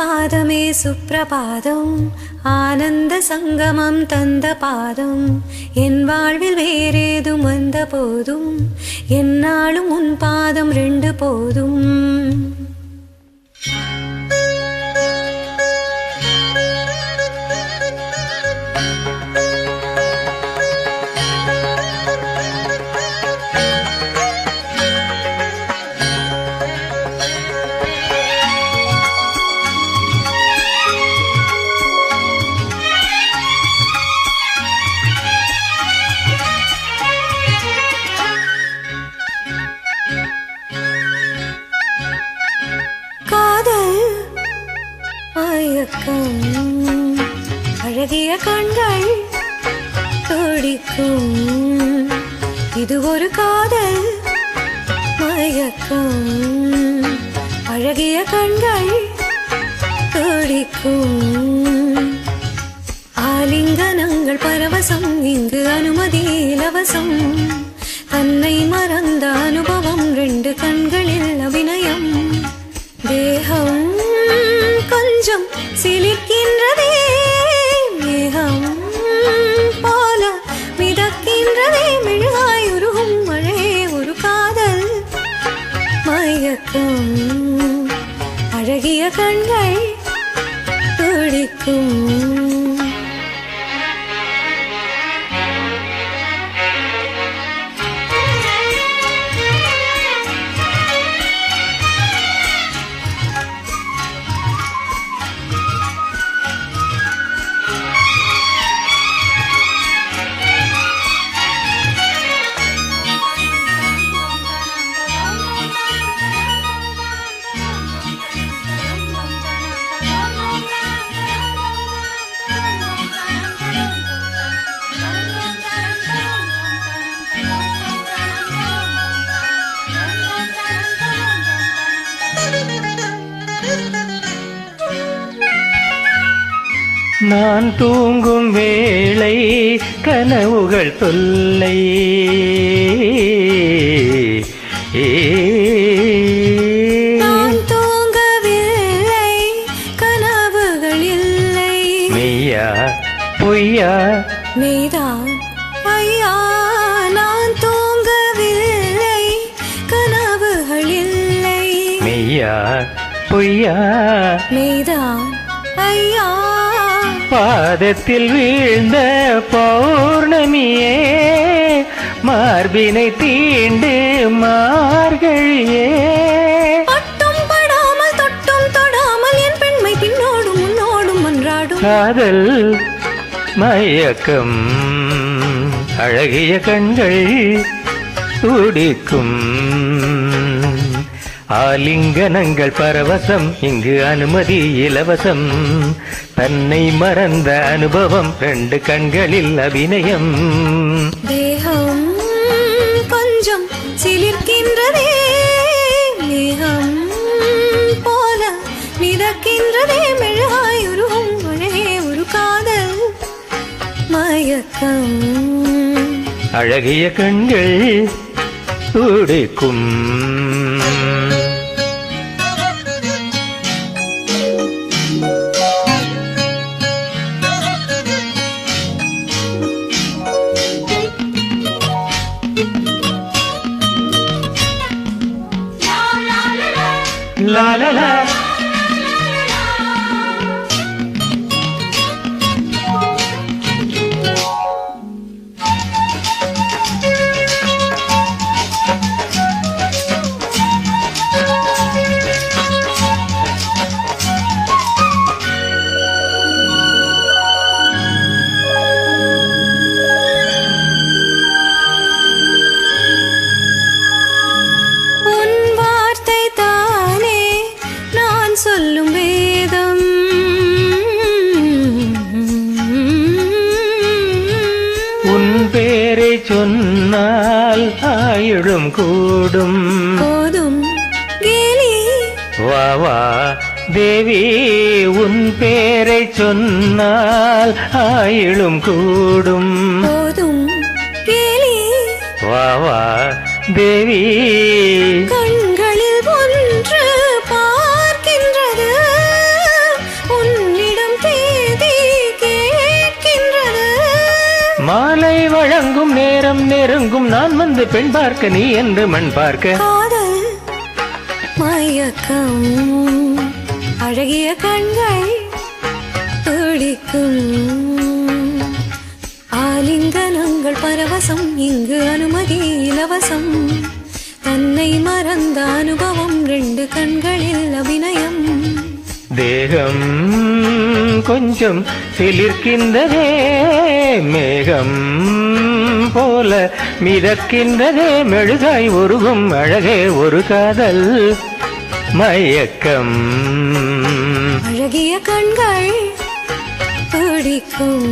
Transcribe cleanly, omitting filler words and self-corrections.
பாதமே சுப்ரபாதம் ஆனந்த சங்கமம் தந்த பாதம் என் வாழ்வில் வேறேதும் வந்த போதும் என்னாலும் உன் பாதம் ரெண்டு போதும் அழகிய கண்கள் துடிக்கும் இது ஒரு காதல் மயக்கம் அழகிய கண்கள் துடிக்கும் ஆலிங்கனங்கள் பரவசம் இங்கு அனுமதி இலவசம் தன்னை மறந்த அனுபவம் ரெண்டு கண்களில் அபிநயம் தேகம் கொஞ்சம் சிலிர்க்கின்றதே மேகம் போல மிதக்கின்றதே மெழுகாய் உருகும் மழையே ஒரு காதல் மயக்கம் அழகிய கண்கள் துடிக்கும் நான் தூங்கும் வேளை கனவுகள் தொல்லை நான் தூங்கவில்லை கனவுகள் இல்லை மெய்யா பொய்யா மெய்தான் ஐயா நான் தூங்கவில்லை கனவுகள் இல்லை மெய்யா பொய்யா மெய்தான் ஐயா பாதத்தில் வீழ்ந்த பௌர்ணமியே மார்பினை தீண்டு மார்கழியே பட்டும் படாமல் தொட்டும் தொடாமல் என் பெண்மை பின்னோடும் முன்னோடும் மன்றாடும் காதல் மயக்கம் அழகிய கண்கள் துடிக்கும் ஆலிங்கனங்கள் பரவசம் இங்கு அனுமதி இலவசம் தன்னை மறந்த அனுபவம் ரெண்டு கண்களில் அபிநயம் தேகம் கொஞ்சம் சிலிர்க்கின்றதே மேகம் போல மிதக்கின்றதே மெழுகாய் உருகும் மழையே ஒரு காதல் மயக்கம் அழகிய கண்கள் துடிக்கும் la la la சொல்லும் வேதம் உன் பேரை சொன்னால் ஆயுளும் கூடும் போதும் கேலி வா வா தேவி உன் பேரை சொன்னால் ஆயுளும் கூடும் போதும் கேலி வா வா தேவி கண்களில் ஒன்று பார்க்கின்றது வந்து பெண் பார்க்க நீ என்று மண் பார்க்க காதல் மயக்கம் அழகிய கண்கள் துடிக்கும் ஆலிங்கனங்கள் பரவசம் இங்கு அனுமதி இலவசம் தன்னை மறந்த அனுபவம் ரெண்டு கண்களில் அபிநயம் தேகம் கொஞ்சம் சிலிர்க்கின்றதே மேகம் போல மிதக்கின்றதே மெழுகாய் உருகும் அழகே ஒரு காதல் மயக்கம் அழகிய கண்கள் துடிக்கும்